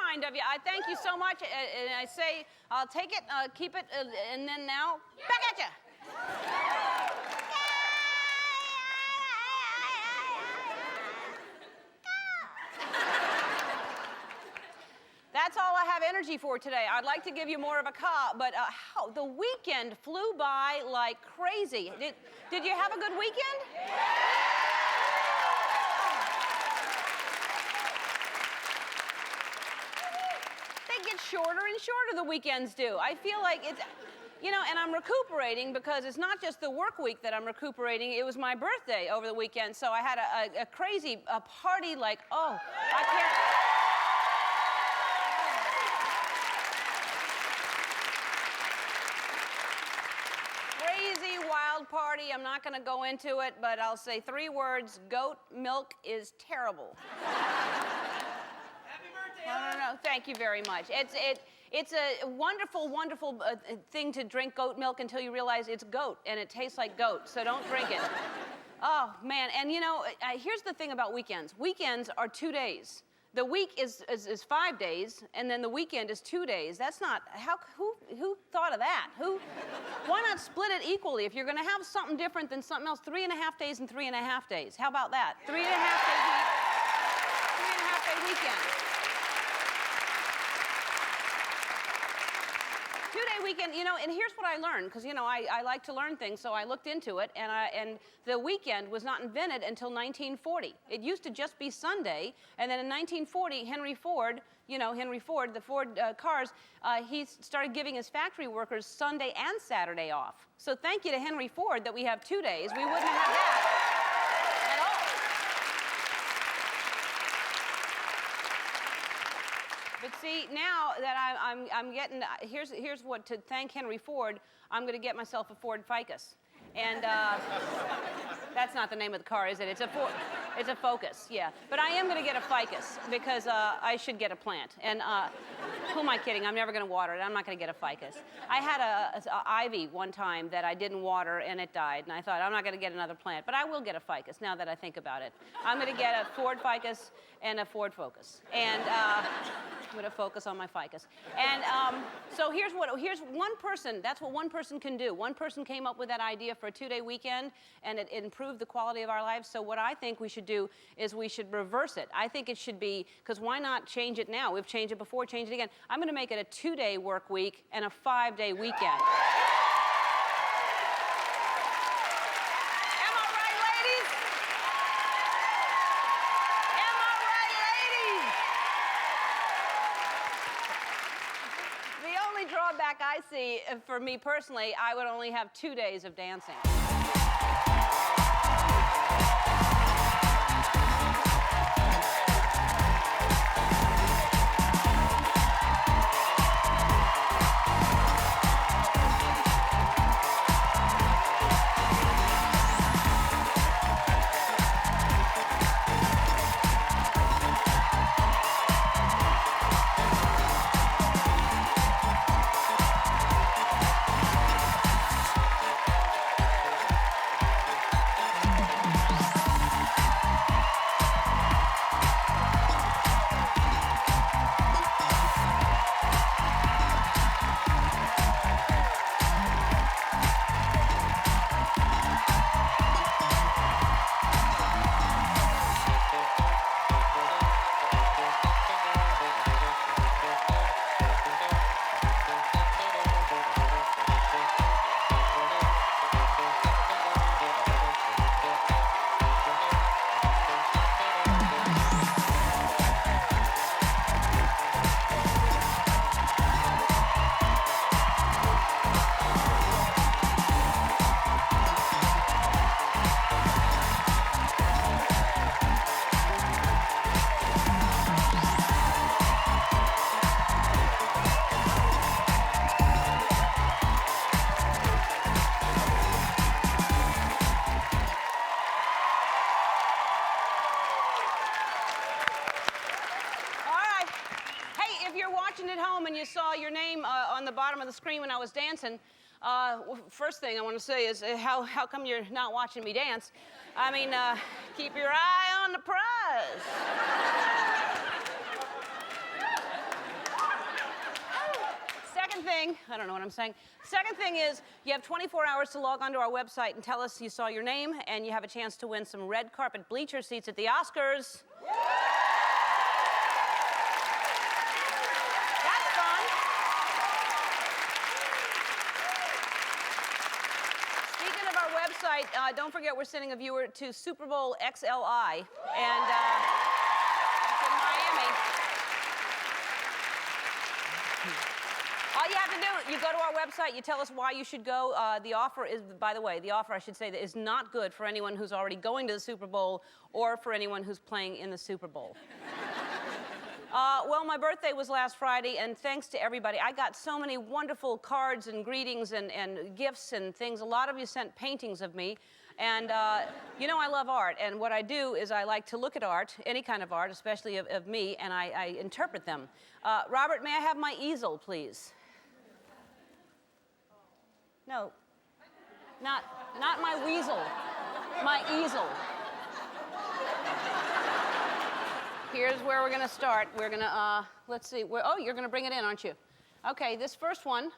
kind of you. I thank you so much, and I say I'll take it, keep it, and then now, back at you. That's all I have energy for today. I'd like to give you more of a but the weekend flew by like crazy. Did you have a good weekend? They get shorter and shorter, the weekends do. I feel like it's, you know, and I'm recuperating because it's not just the work week that I'm recuperating. It was my birthday over the weekend, so I had a crazy party like, oh, I can't. Crazy, wild party. I'm not going to go into it, but I'll say 3 words. Goat milk is terrible. Happy birthday, Ellen. No. Thank you very much. It's a wonderful, wonderful thing to drink goat milk until you realize it's goat, and it tastes like goat, so don't drink it. Oh, man. And, you know, here's the thing about weekends. Weekends are 2 days. The week is 5 days, and then the weekend is 2 days. That's not, who thought of that? Why not split it equally? If you're gonna have something different than something else, 3.5 days and 3.5 days. How about that? 3.5 day weekend. 2-day weekend, you know, and here's what I learned, because, you know, I like to learn things, so I looked into it, and the weekend was not invented until 1940. It used to just be Sunday, and then in 1940, Henry Ford, the Ford cars, he started giving his factory workers Sunday and Saturday off. So thank you to Henry Ford that we have 2 days. We wouldn't have that at all. But see, now that I'm getting, here's what, to thank Henry Ford, I'm going to get myself a Ford Ficus. And that's not the name of the car, is it? It's a Focus, yeah. But I am going to get a Ficus because I should get a plant. And who am I kidding? I'm never going to water it. I'm not going to get a Ficus. I had a ivy one time that I didn't water, and it died. And I thought, I'm not going to get another plant. But I will get a Ficus now that I think about it. I'm going to get a Ford Ficus and a Ford Focus. And I'm going to focus on my Ficus. And so here's one person. That's what one person can do. One person came up with that idea for a 2-day weekend, and it improved the quality of our lives. So what I think we should do is we should reverse it. I think it should be, because why not change it now? We've changed it before, change it again. I'm going to make it a 2-day work week and a 5-day weekend. Am I right, ladies? Am I right, ladies? The only drawback I see, for me personally, I would only have 2 days of dancing. At home and you saw your name on the bottom of the screen when I was dancing, first thing I want to say is how come you're not watching me dance? I mean, keep your eye on the prize. thing, I don't know what I'm saying. Second thing is you have 24 hours to log onto our website and tell us you saw your name, and you have a chance to win some red carpet bleacher seats at the Oscars. That's fun. Speaking of our website, don't forget we're sending a viewer to Super Bowl XLI, and it's in Miami. All you have to do, you go to our website, you tell us why you should go. The offer is, by the way, the offer, I should say, that is not good for anyone who's already going to the Super Bowl or for anyone who's playing in the Super Bowl. Well, my birthday was last Friday, and thanks to everybody. I got so many wonderful cards and greetings and gifts and things. A lot of you sent paintings of me. And you know I love art, and what I do is I like to look at art, any kind of art, especially of me, and I interpret them. Robert, may I have my easel, please? No, not my weasel, my easel. Here's where we're gonna start. We're gonna, let's see, oh, you're gonna bring it in, aren't you? Okay, this first one.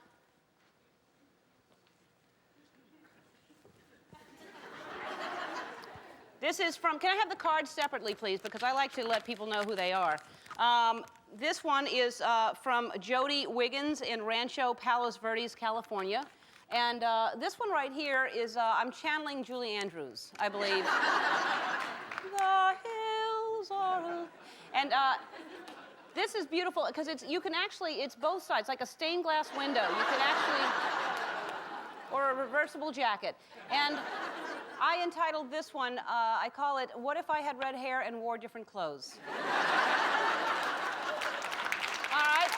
This is from, can I have the cards separately, please? Because I like to let people know who they are. This one is from Jody Wiggins in Rancho Palos Verdes, California. And this one right here is, I'm channeling Julie Andrews, I believe. The hills are... And this is beautiful, because you can actually, it's both sides, like a stained glass window. You can actually, or a reversible jacket. And I entitled this one, I call it, What If I Had Red Hair and Wore Different Clothes? All right.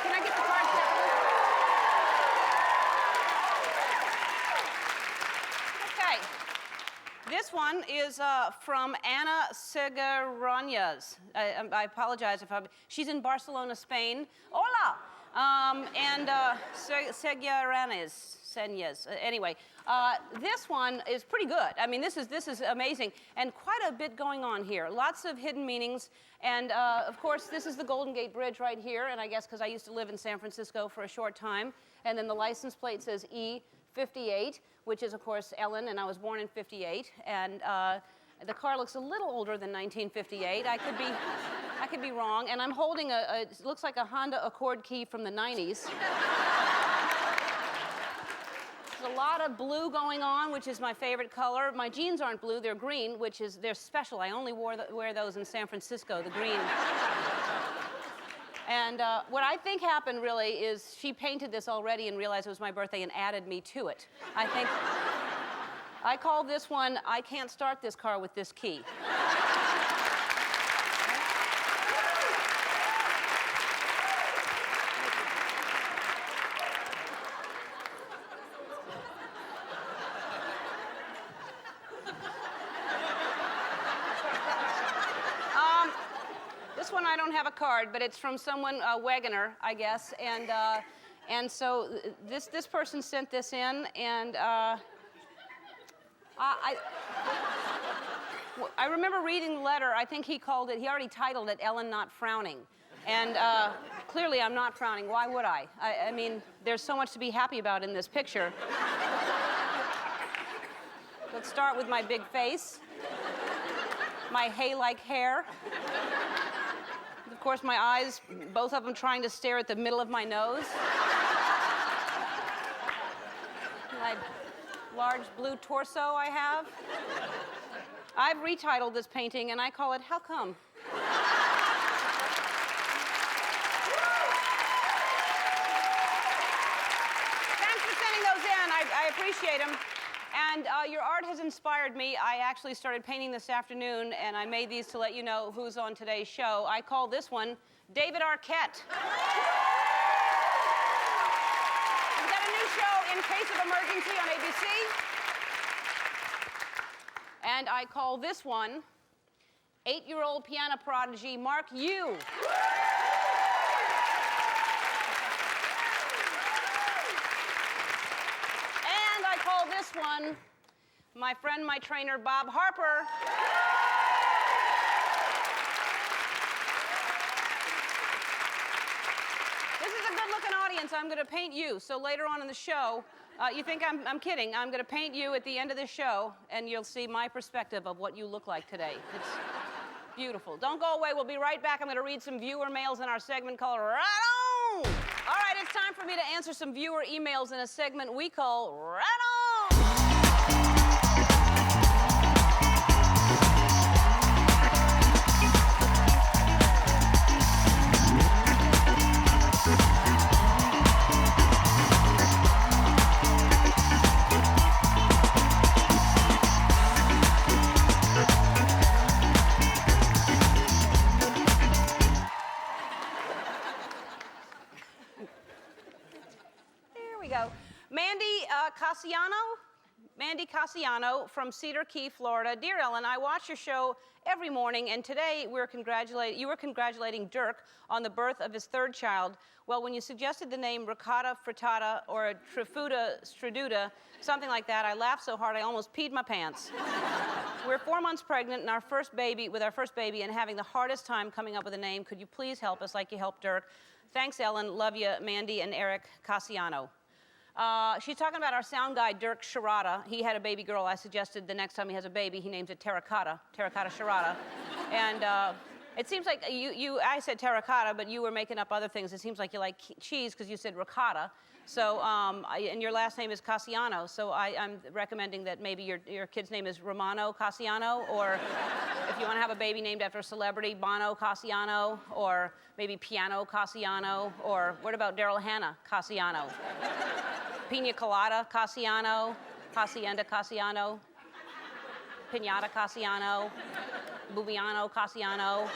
Can I get the card separately? Okay. This one is from Ana Segarrañas. I apologize if she's in Barcelona, Spain. Hola! And Segarrañas. Anyway, this one is pretty good. I mean, this is amazing, and quite a bit going on here. Lots of hidden meanings, and of course, this is the Golden Gate Bridge right here, and I guess because I used to live in San Francisco for a short time, and then the license plate says E58, which is, of course, Ellen, and I was born in '58, and the car looks a little older than 1958. I could be wrong, and I'm holding it looks like a Honda Accord key from the 90s. There's a lot of blue going on, which is my favorite color. My jeans aren't blue, they're green, they're special. I only wear those in San Francisco, the green. And what I think happened really is she painted this already and realized it was my birthday and added me to it. I call this one, I Can't Start This Car with This Key. This one I don't have a card, but it's from someone, Wegener, I guess, and so this person sent this in, and I remember reading the letter. I think he already titled it Ellen Not Frowning. And clearly I'm not frowning. Why would I? I mean, there's so much to be happy about in this picture. Let's start with my big face, my hay-like hair. Of course, my eyes, both of them trying to stare at the middle of my nose. My large blue torso I have. I've retitled this painting, and I call it How Come? Thanks for sending those in. I appreciate them. And your art has inspired me. I actually started painting this afternoon, and I made these to let you know who's on today's show. I call this one David Arquette. We've got a new show, In Case of Emergency, on ABC. And I call this one 8-year-old piano prodigy Mark Yu. And I call this one my friend, my trainer, Bob Harper. a good-looking audience, I'm going to paint you. So later on in the show, you think I'm kidding. I'm going to paint you at the end of the show, and you'll see my perspective of what you look like today. It's beautiful. Don't go away. We'll be right back. I'm going to read some viewer mails in our segment called Right On. All right, it's time for me to answer some viewer emails in a segment we call Right On. Mandy Cassiano from Cedar Key, Florida. Dear Ellen, I watch your show every morning, and today you were congratulating Dirk on the birth of his third child. Well, when you suggested the name ricotta frittata or trifuta straduta, something like that, I laughed so hard I almost peed my pants. We're 4 months pregnant and with our first baby and having the hardest time coming up with a name. Could you please help us like you helped Dirk? Thanks, Ellen. Love you, Mandy and Eric Cassiano. She's talking about our sound guy, Dirk Sharada. He had a baby girl. I suggested the next time he has a baby, he names it Terracotta Sharada. And it seems like I said terracotta, but you were making up other things. It seems like you like cheese because you said ricotta. So, and your last name is Cassiano. So I'm recommending that maybe your kid's name is Romano Cassiano, or if you want to have a baby named after a celebrity, Bono Cassiano, or maybe Piano Cassiano, or what about Daryl Hannah Cassiano? Pina Colada Cassiano, Hacienda Cassiano, Pinata Cassiano, Bubiano Cassiano,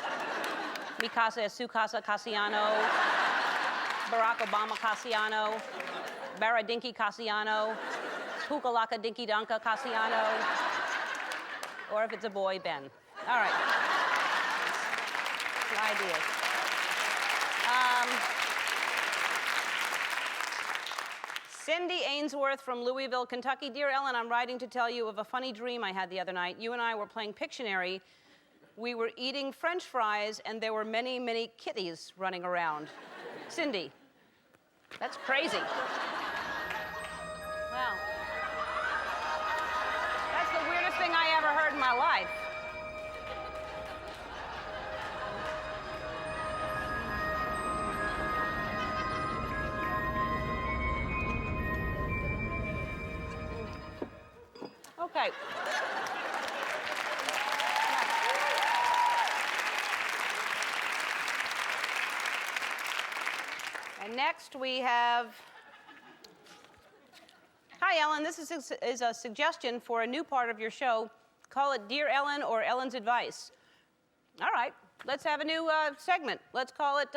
Mi Casa es Su Casa Cassiano, Barack Obama Cassiano, Baradinky Cassiano, Pukalaka Dinky Dunka Cassiano, or if it's a boy, Ben. All right. Some ideas. Cindy Ainsworth from Louisville, Kentucky. Dear Ellen, I'm writing to tell you of a funny dream I had the other night. You and I were playing Pictionary. We were eating French fries, and there were many, many kitties running around. Cindy, that's crazy. Wow. That's the weirdest thing I ever heard in my life. Okay. And next we have, hi Ellen, this is a suggestion for a new part of your show. Call it Dear Ellen or Ellen's Advice. All right, let's have a new segment. Let's call it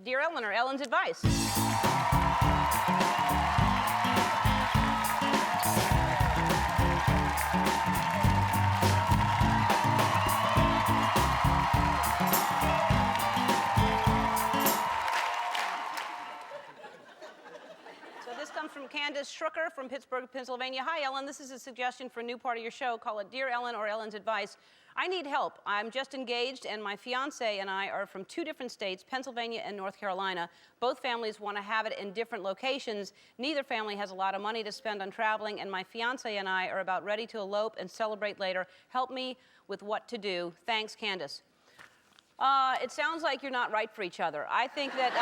Dear Ellen or Ellen's Advice. From Candace Schrucker from Pittsburgh, Pennsylvania. Hi, Ellen. This is a suggestion for a new part of your show. Call it Dear Ellen or Ellen's Advice. I need help. I'm just engaged, and my fiancé and I are from 2 different states, Pennsylvania and North Carolina. Both families want to have it in different locations. Neither family has a lot of money to spend on traveling, and my fiancé and I are about ready to elope and celebrate later. Help me with what to do. Thanks, Candace. It sounds like you're not right for each other. I think that...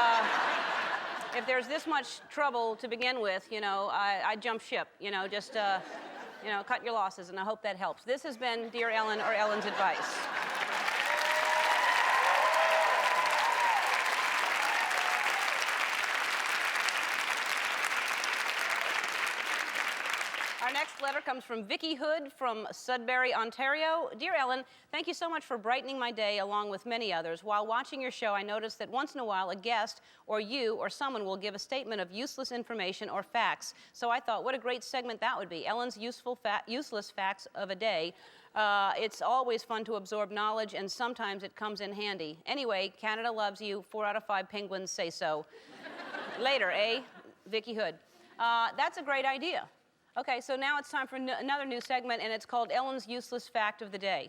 if there's this much trouble to begin with, I'd jump ship, just, cut your losses, and I hope that helps. This has been Dear Ellen or Ellen's Advice. Our next letter comes from Vicky Hood from Sudbury, Ontario. Dear Ellen, thank you so much for brightening my day along with many others. While watching your show, I noticed that once in a while a guest or you or someone will give a statement of useless information or facts. So I thought, what a great segment that would be. Ellen's useless facts of a day. It's always fun to absorb knowledge, and sometimes it comes in handy. Anyway, Canada loves you. 4 out of 5 penguins say so. Later, eh? Vicky Hood. That's a great idea. Okay, so now it's time for another new segment, and it's called Ellen's Useless Fact of the Day.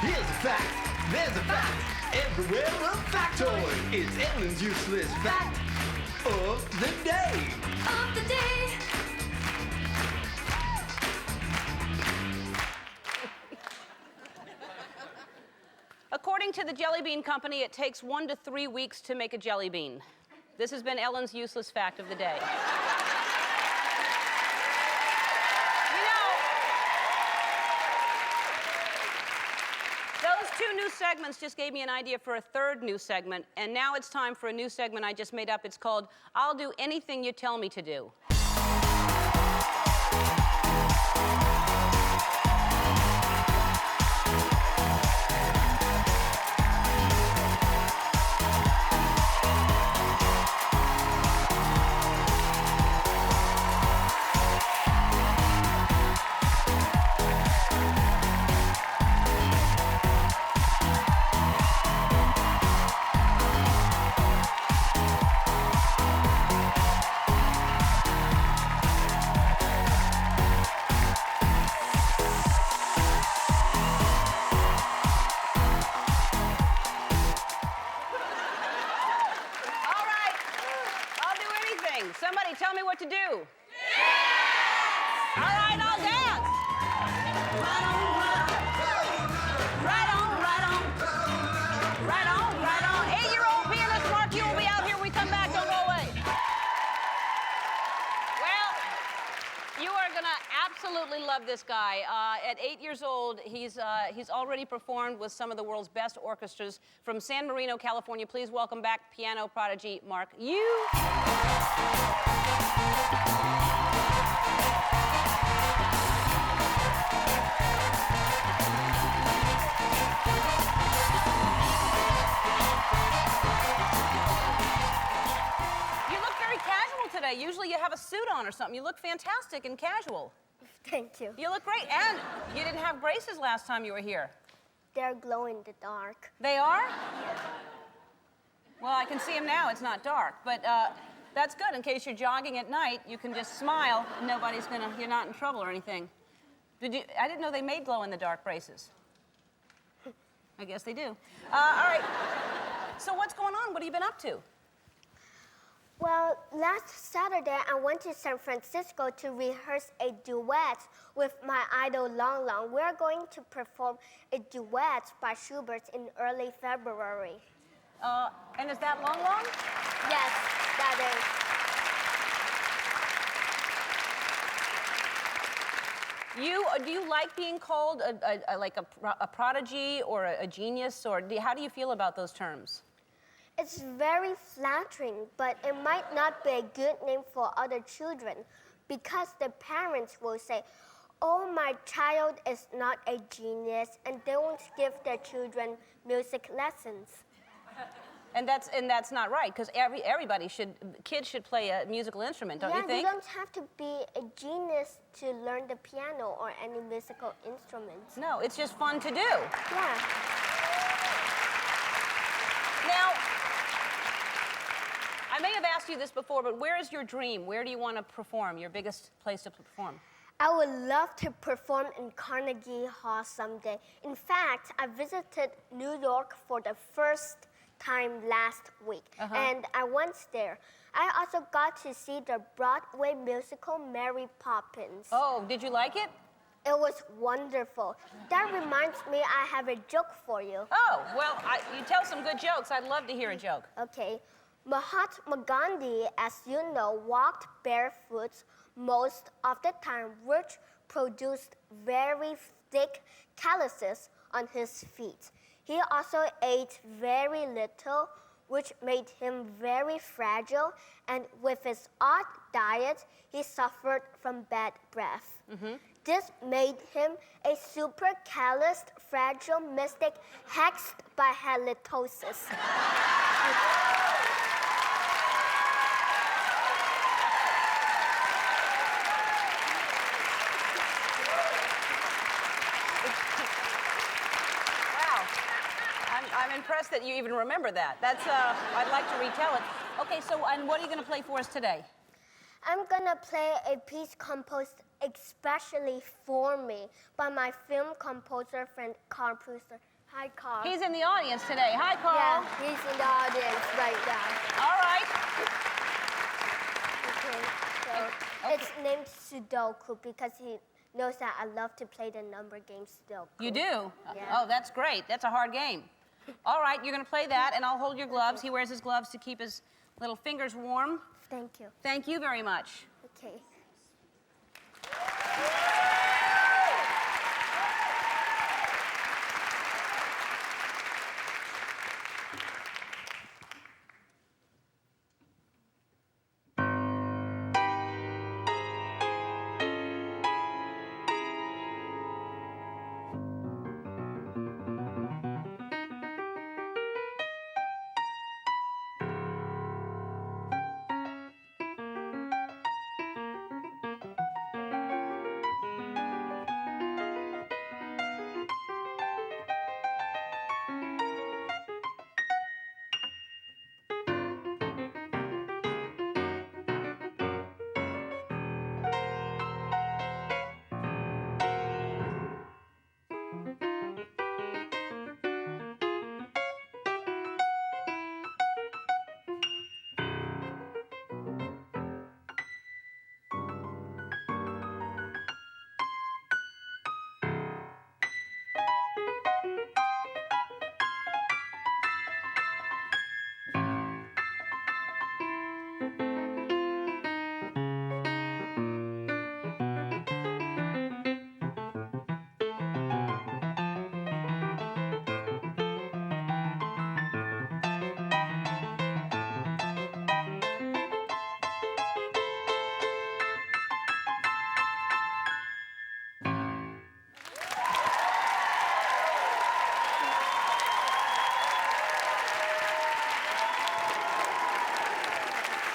Here's a fact. There's a fact. Well, factoid is Ellen's useless fact of the day. Of the day. According to the Jelly Bean Company, it takes 1 to 3 weeks to make a jelly bean. This has been Ellen's useless fact of the day. Those 2 new segments just gave me an idea for a 3rd new segment, and now it's time for a new segment I just made up. It's called I'll Do Anything You Tell Me to Do. Somebody tell me what to do. Yes! All right, I'll dance. Right on, right on. Right on, right on. Right on, right on. 8-year-old pianist Mark, you will be out here when we come back. Don't go away. Well, you are going to absolutely love this guy. At 8 years old, he's already performed with some of the world's best orchestras. From San Marino, California, please welcome back piano prodigy Mark Yu. Today. Usually you have a suit on or something. You look fantastic and casual. Thank you. You look great. And you didn't have braces last time you were here. They're glow in the dark. They are? Yes. Well, I can see them now. It's not dark. But that's good. In case you're jogging at night, you can just smile and you're not in trouble or anything. I didn't know they made glow-in-the-dark braces. I guess they do. All right. So what's going on? What have you been up to? Well, last Saturday, I went to San Francisco to rehearse a duet with my idol Long Long. We're going to perform a duet by Schubert in early February. And is that Long Long? Yes, that is. Do you like being called a prodigy or a genius, or how do you feel about those terms? It's very flattering, but it might not be a good name for other children because the parents will say, "Oh, my child is not a genius," and they won't give their children music lessons. And that's not right, because kids should play a musical instrument, don't you think? Yeah, you don't have to be a genius to learn the piano or any musical instruments. No, it's just fun to do. Yeah. Now, I may have asked you this before, but where is your dream? Where do you want to perform, your biggest place to perform? I would love to perform in Carnegie Hall someday. In fact, I visited New York for the first time last week, and I went there. I also got to see the Broadway musical Mary Poppins. Oh, did you like it? It was wonderful. That reminds me, I have a joke for you. Oh, well, you tell some good jokes. I'd love to hear a joke. Okay. Mahatma Gandhi, as you know, walked barefoot most of the time, which produced very thick calluses on his feet. He also ate very little, which made him very fragile, and with his odd diet, he suffered from bad breath. This made him a super calloused, fragile mystic hexed by halitosis. I'm impressed that you even remember that. I'd like to retell it. Okay, so and what are you going to play for us today? I'm gonna play a piece composed especially for me by my film composer friend Carl Pruser. Hi, Carl. He's in the audience today. Hi, Carl. Yeah, he's in the audience right now. All right. Okay, so it's named Sudoku because he knows that I love to play the number game Sudoku. You do? Yeah. Oh, that's great. That's a hard game. All right, you're going to play that, and I'll hold your gloves. He wears his gloves to keep his little fingers warm. Thank you. Thank you very much. Okay.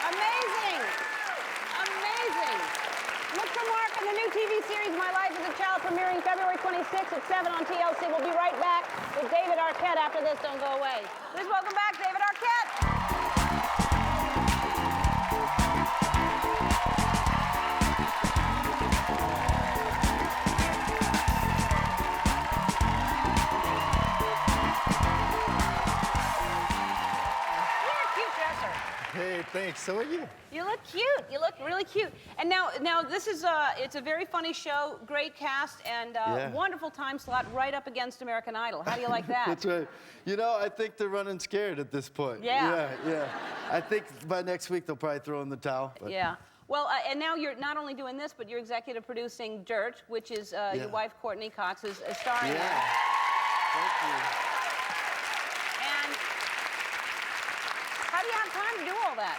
Amazing. Amazing. Look for Mark in the new TV series, My Life as a Child, premiering February 26th at 7 on TLC. We'll be right back with David Arquette after this. Don't go away. Please welcome back David Arquette. You're a cute dresser. Hey, thanks. So are you? You look cute. You look really cute. And now this is it's a very funny show, great cast, and Yeah. wonderful time slot right up against American Idol. How do you like that? That's right. You know, I think they're running scared at this point. Yeah. Yeah. I think by next week they'll probably throw in the towel. But Yeah. Well, and now you're not only doing this, but you're executive producing Dirt, which is your wife Courtney Cox is starring in. Yeah. Thank you. And how do you have time to do all that?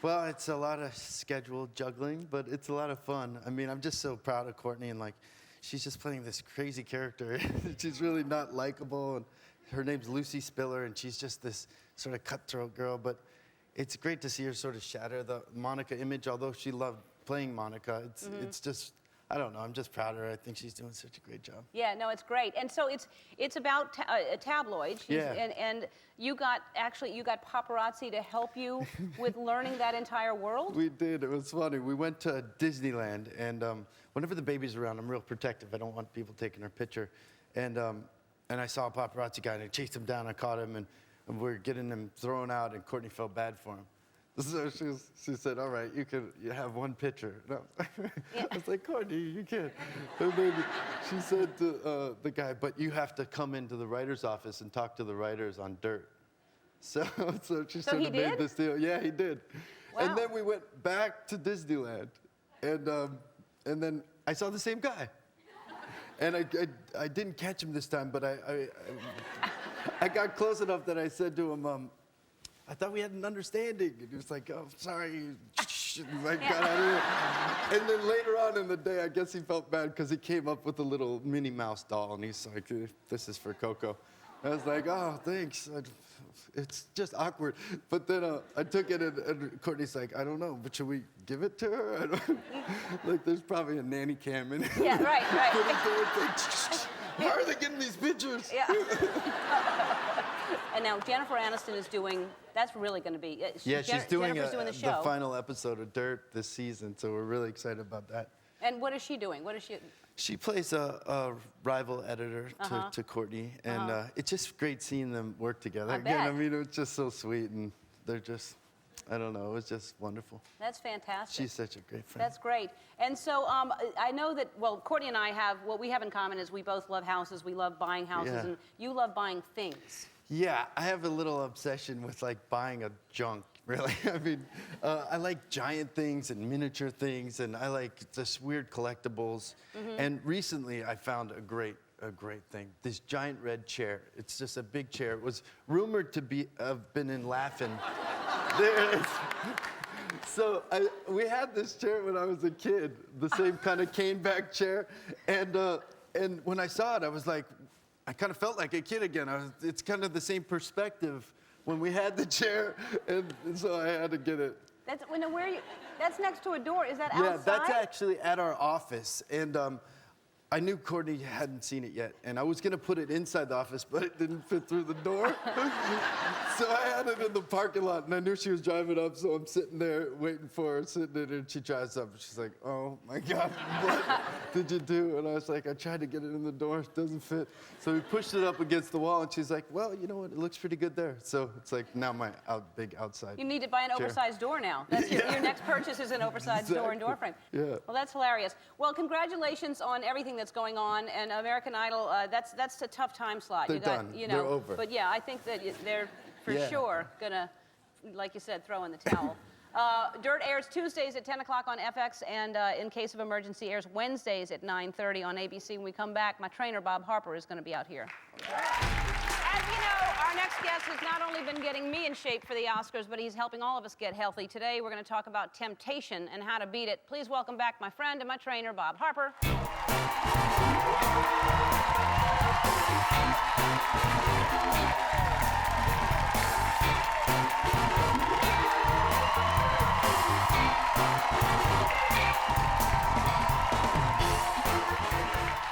Well, it's a lot of schedule juggling, but it's a lot of fun. I mean, I'm just so proud of Courtney, and like, she's just playing this crazy character. She's really not likable, and her name's Lucy Spiller, and she's just this sort of cutthroat girl, but it's great to see her sort of shatter the Monica image, although she loved playing Monica. It's just, I don't know, I'm just proud of her. I think she's doing such a great job. Yeah, no, it's great. And so it's about a tabloid. Yeah. And you got paparazzi to help you with learning that entire world? We did. It was funny. We went to Disneyland, and whenever the baby's around, I'm real protective. I don't want people taking her picture. And I saw a paparazzi guy, and I chased him down. I caught him, and we were getting him thrown out, and Courtney felt bad for him. So she said, all right, you have one picture. No. I was like, Courtney, you can't. And then she said to the guy, but you have to come into the writer's office and talk to the writers on Dirt. So she sort he of did? made this deal. Yeah, he did. Wow. And then we went back to Disneyland, and then I saw the same guy. And I didn't catch him this time, but I got close enough that I said to him, I thought we had an understanding. And he was like, oh, sorry. And I got out of here. And then later on in the day, I guess he felt bad because he came up with a little Minnie Mouse doll, and he's like, this is for Coco. I was like, oh, thanks. It's just awkward. But then I took it, and Courtney's like, I don't know, but should we give it to her? I don't, like, there's probably a nanny cam in it. Yeah, right. Why are they getting these pictures? Yeah. And now Jennifer Aniston is doing, that's really going to be, Yeah, she's doing Jennifer's doing the show. the final episode of Dirt this season, so we're really excited about that. And what is she doing? What is she? She plays a rival editor to Courtney, and it's just great seeing them work together again. bet. I mean, it's just so sweet, and they're just, I don't know, it was just wonderful. That's fantastic. She's such a great friend. That's great. And so I know that, well, Courtney and I have, what we have in common is we both love houses. We love buying houses, Yeah. and you love buying things. Yeah, I have a little obsession with like buying a junk, really. I mean, I like giant things and miniature things, and I like just weird collectibles. And recently I found a great thing, this giant red chair. It's just a big chair. It was rumored to have been in Laughing. There it is. So we had this chair when I was a kid, the same kind of cane back chair. And when I saw it, I was like, I kind of felt like a kid again. It's kind of the same perspective when we had the chair, and so I had to get it. That's, where are you? That's next to a door. Is that outside? Yeah, that's actually at our office, and I knew Courtney hadn't seen it yet, and I was gonna put it inside the office, but it didn't fit through the door. So I had it in the parking lot, and I knew she was driving up, so I'm sitting there waiting for her, sitting in it, and she drives up, and she's like, oh my God, what did you do? And I was like, I tried to get it in the door, it doesn't fit. So we pushed it up against the wall, and she's like, well, you know what, it looks pretty good there. So it's like now my big outside You need to buy an chair. oversized door now. That's your next purchase is an oversized door and door frame. Yeah. Well, that's hilarious. Well, congratulations on everything that's going on, and American Idol. That's a tough time slot. They're you got, done. You know, They're over. But yeah, I think that they're for Yeah. sure gonna, like you said, throw in the towel. Dirt airs Tuesdays at 10 o'clock on FX, and in case of emergency, airs Wednesdays at 9:30 on ABC. When we come back, my trainer Bob Harper is going to be out here. As you know, our next guest has not only been getting me in shape for the Oscars, but he's helping all of us get healthy. Today, we're going to talk about temptation and how to beat it. Please welcome back my friend and my trainer, Bob Harper.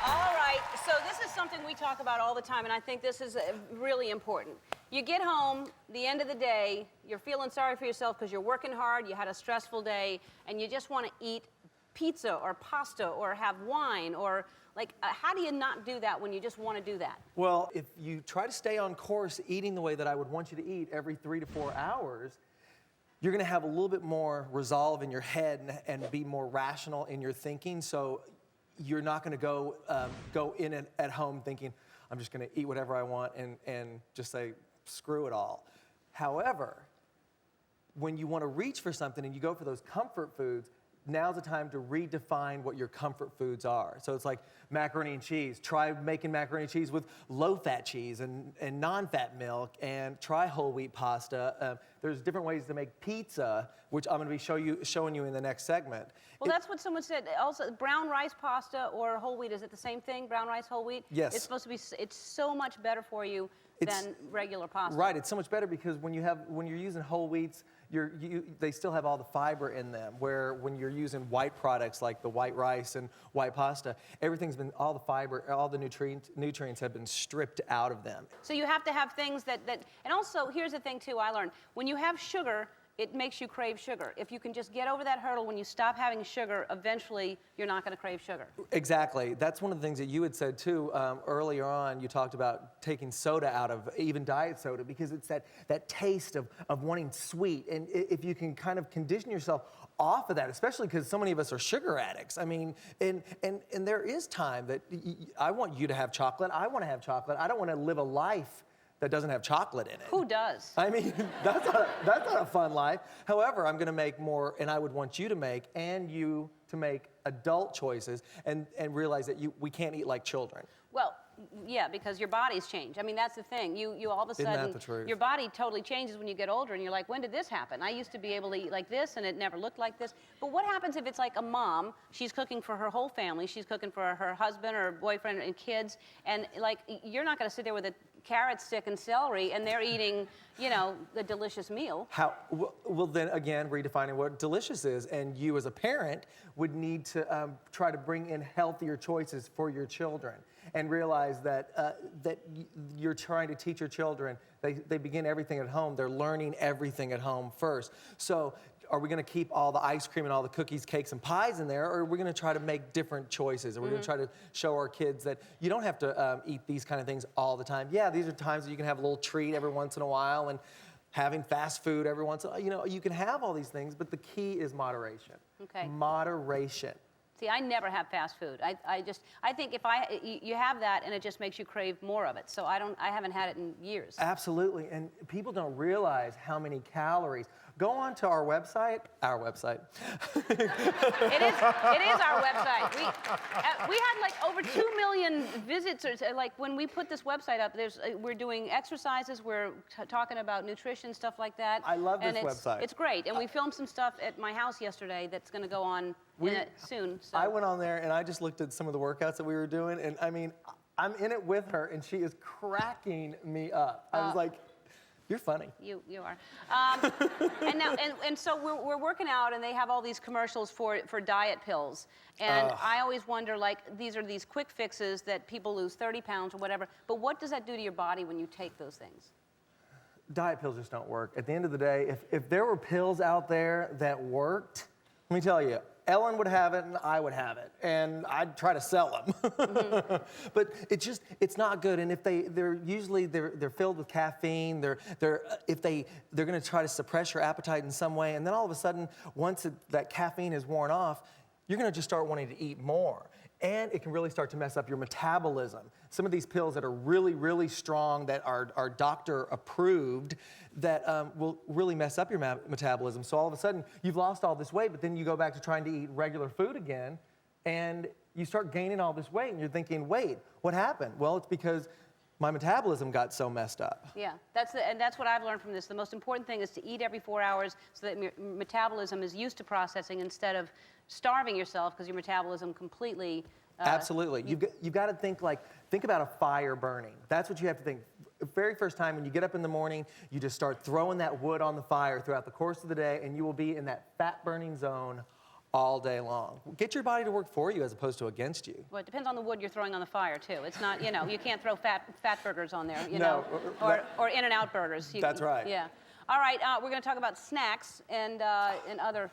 All right, so this is something we talk about all the time, and I think this is really important. You get home, the end of the day, you're feeling sorry for yourself because you're working hard, you had a stressful day, and you just want to eat pizza or pasta or have wine or, like, how do you not do that when you just want to do that? Well, if you try to stay on course eating the way that I would want you to eat every 3 to 4 hours, you're going to have a little bit more resolve in your head and be more rational in your thinking. So you're not going to go in at home thinking, I'm just going to eat whatever I want and just say, screw it all. However, when you want to reach for something and you go for those comfort foods, now's the time to redefine what your comfort foods are. So it's like macaroni and cheese. Try making macaroni and cheese with low-fat cheese and non-fat milk, and try whole wheat pasta. There's different ways to make pizza, which I'm going to be showing you in the next segment. Well, that's what someone said. Also, brown rice pasta or whole wheat, is it the same thing? Brown rice, whole wheat? Yes. It's supposed to be, it's so much better for you than regular pasta. Right, it's so much better because when you're using whole wheats, they still have all the fiber in them, where when you're using white products like the white rice and white pasta, all the fiber, all the nutrients have been stripped out of them. So you have to have things that, and also, here's the thing too, I learned. When you have sugar, it makes you crave sugar. If you can just get over that hurdle, when you stop having sugar, eventually you're not going to crave sugar. Exactly. That's one of the things that you had said too earlier on. You talked about taking soda out of even diet soda because it's that taste of wanting sweet. And if you can kind of condition yourself off of that, especially because so many of us are sugar addicts. I mean, and there is time that I want you to have chocolate. I want to have chocolate. I don't want to live a life that doesn't have chocolate in it. Who does? I mean, that's not a fun life. However, I'm going to make more, and I would want you to make, and you to make adult choices and realize that we can't eat like children. Well, yeah, because your bodies change. I mean, that's the thing. You all of a Isn't sudden, that the truth? your body totally changes when you get older, and you're like, when did this happen? I used to be able to eat like this, and it never looked like this. But what happens if it's like a mom? She's cooking for her whole family. She's cooking for her husband or boyfriend and kids, and like, you're not going to sit there with a carrot stick and celery, and they're eating, you know, the delicious meal. Well, then again, redefining what delicious is, and you as a parent would need to try to bring in healthier choices for your children, and realize that you're trying to teach your children. They begin everything at home. They're learning everything at home first. So are we going to keep all the ice cream and all the cookies, cakes, and pies in there, or are we going to try to make different choices? Are we going to try to show our kids that you don't have to eat these kind of things all the time? Yeah, these are times that you can have a little treat every once in a while, and having fast food every once in a while. You know, you can have all these things, but the key is moderation. Okay. Moderation. See, I never have fast food. I think if you have that and it just makes you crave more of it. So I haven't had it in years. Absolutely, and people don't realize how many calories. Go on to our website. It is our website. We had like over 2 million visits. Like when we put this website up, we're doing exercises. We're talking about nutrition, stuff like that. I love this and website. It's great, and we filmed some stuff at my house yesterday that's going to go on soon. So. I went on there and I just looked at some of the workouts that we were doing, and I mean, I'm in it with her, and she is cracking me up. I was like, you're funny. You are. And so we're working out, and they have all these commercials for diet pills. And I always wonder, like, these are these quick fixes that people lose 30 pounds or whatever. But what does that do to your body when you take those things? Diet pills just don't work. At the end of the day, if there were pills out there that worked, let me tell you, Ellen would have it and I would have it, and I'd try to sell them. But it's not good. And if they're usually filled with caffeine, they're going to try to suppress your appetite in some way, and then all of a sudden, once that caffeine is worn off, you're going to just start wanting to eat more. And it can really start to mess up your metabolism. Some of these pills that are really, really strong, that are doctor approved, that will really mess up your metabolism. So all of a sudden, you've lost all this weight, but then you go back to trying to eat regular food again, and you start gaining all this weight, and you're thinking, wait, what happened? Well, it's because my metabolism got so messed up. Yeah, and that's what I've learned from this. The most important thing is to eat every 4 hours so that your metabolism is used to processing instead of starving yourself because your metabolism completely... Absolutely. You've got to think about a fire burning. That's what you have to think. The very first time when you get up in the morning, you just start throwing that wood on the fire throughout the course of the day, and you will be in that fat burning zone all day long. Get your body to work for you as opposed to against you. Well, it depends on the wood you're throwing on the fire, too. It's not, you can't throw fat burgers on there, No, or In-N-Out burgers. That's right. Yeah. All right, we're going to talk about snacks and other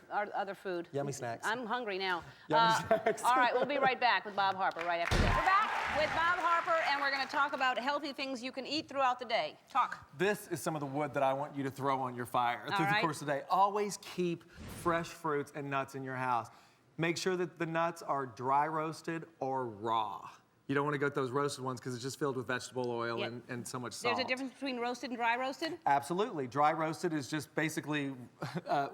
food. Yummy snacks. I'm hungry now. Yummy snacks. All right, we'll be right back with Bob Harper right after this. We're back with Bob Harper, and we're going to talk about healthy things you can eat throughout the day. Talk. This is some of the wood that I want you to throw on your fire through the course of the day. Always keep fresh fruits and nuts in your house. Make sure that the nuts are dry roasted or raw. You don't want to get those roasted ones because it's just filled with vegetable oil and so much salt. There's a difference between roasted and dry roasted? Absolutely. Dry roasted is just basically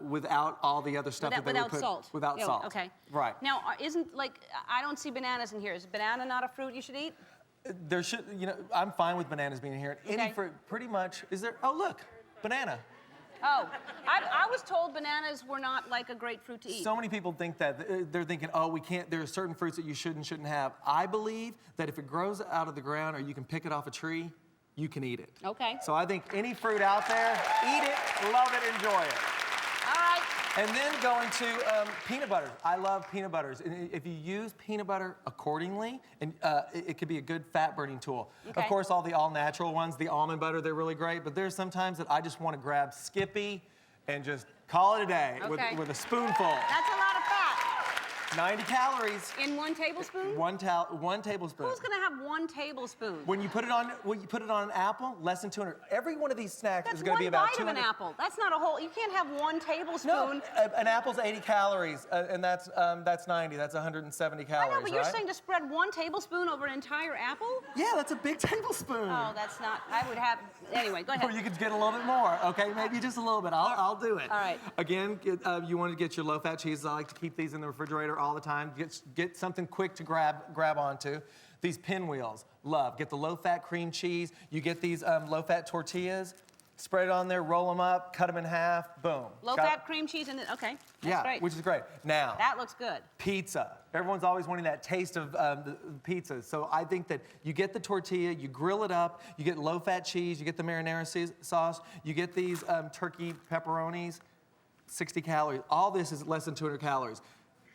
without all the other stuff that they would put. Salt. Without salt. Okay. Right. Now, I don't see bananas in here. Is banana not a fruit you should eat? There should, I'm fine with bananas being here. Okay. Any fruit, pretty much. Is there? Oh, look, banana. Oh, I was told bananas were not like a great fruit to eat. So many people think that. They're thinking, oh, we can't, there are certain fruits that you should and shouldn't have. I believe that if it grows out of the ground or you can pick it off a tree, you can eat it. Okay. So I think any fruit out there, eat it, love it, enjoy it. All right. And then going to peanut butter. I love peanut butters. And if you use peanut butter accordingly, and it could be a good fat burning tool. Okay. Of course, all the all-natural ones, the almond butter, they're really great. But there's sometimes that I just want to grab Skippy and just call it a day with a spoonful. That's a lot of fat. 90 calories. In 1 tablespoon? One tablespoon. Who's going to have 1 tablespoon? When you put it on an apple, less than 200. Every one of these snacks That's is going to be about 200. That's 1 bite of an apple. That's not a whole. You can't have 1 tablespoon. No, an apple's 80 calories, and that's 90. That's 170 calories. I know, but you're saying to spread 1 tablespoon over an entire apple? Yeah, that's a big tablespoon. Oh, that's not. I would have. Anyway, go ahead. Or you could get a little bit more. Okay, maybe just a little bit. I'll do it. All right. Again, you want to get your low-fat cheeses. I like to keep these in the refrigerator all the time. Get something quick to grab onto. These pinwheels, love. Get the low-fat cream cheese. You get these low-fat tortillas. Spread it on there, roll them up, cut them in half, boom. Low-fat cream cheese, and okay, that's great. Which is great. Now, that looks good. Pizza. Everyone's always wanting that taste of the pizza. So I think that you get the tortilla, you grill it up, you get low-fat cheese, you get the marinara sauce, you get these turkey pepperonis, 60 calories. All this is less than 200 calories.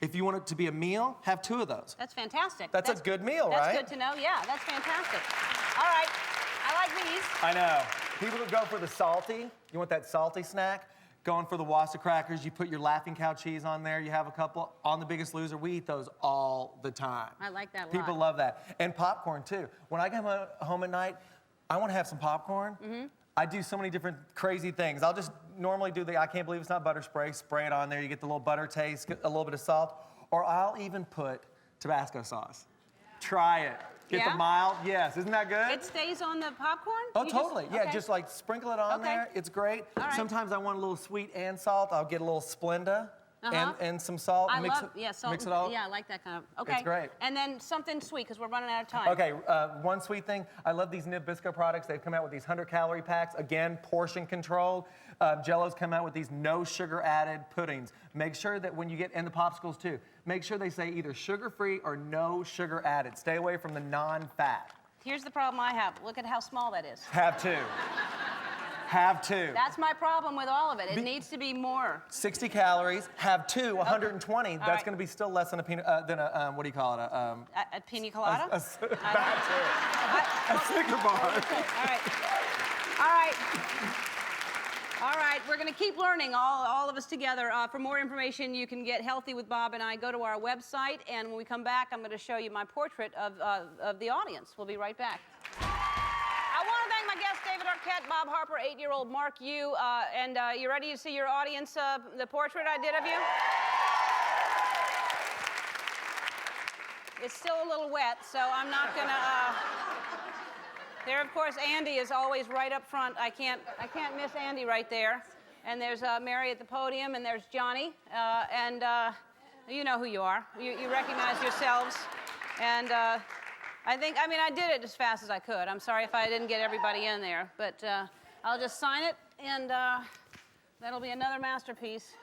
If you want it to be a meal, have 2 of those. That's fantastic. That's a good meal, right? That's good to know. Yeah, that's fantastic. All right, I like these. I know. People that go for the salty, you want that salty snack? going for the Wassa crackers. You put your Laughing Cow cheese on there. You have a couple. On The Biggest Loser, we eat those all the time. I like that a lot. People love that. And popcorn, too. When I come home at night, I want to have some popcorn. I do so many different crazy things. I'll just normally do the I can't believe it's not butter spray it on there. You get the little butter taste, get a little bit of salt. Or I'll even put Tabasco sauce. Try it. Get the mild. Yes, isn't that good? It stays on the popcorn? Oh, totally. Yeah, just like sprinkle it on Okay. there. It's great. All right. Sometimes I want a little sweet and salt. I'll get a little Splenda and some salt. I mix love, it, salt. mix it all. Yeah, I like that kind of. Okay. It's great. And then something sweet, because we're running out of time. Okay, one sweet thing. I love these Nabisco products. They've come out with these 100-calorie packs. Again, portion control. Jell-O's come out with these no sugar added puddings. Make sure that when you get, and the popsicles too, make sure they say either sugar-free or no sugar added. Stay away from the non-fat. Here's the problem I have. Look at how small that is. Have to. Have to. That's my problem with all of it. It needs to be more. 60 calories. Have two. 120. That's right. going to be still less than a what do you call it? A pina colada? A Snicker bar. All right. All right. All right, we're going to keep learning, all of us together. For more information, you can get healthy with Bob and I. Go to our website, and when we come back, I'm going to show you my portrait of the audience. We'll be right back. I want to thank my guests, David Arquette, Bob Harper, 8-year-old Mark Yu, and you ready to see your audience, the portrait I did of you? It's still a little wet, so I'm not going to... There, of course, Andy is always right up front. I can't miss Andy right there. And there's Mary at the podium, and there's Johnny. And you know who you are. You recognize yourselves. And I did it as fast as I could. I'm sorry if I didn't get everybody in there. But I'll just sign it, and that'll be another masterpiece.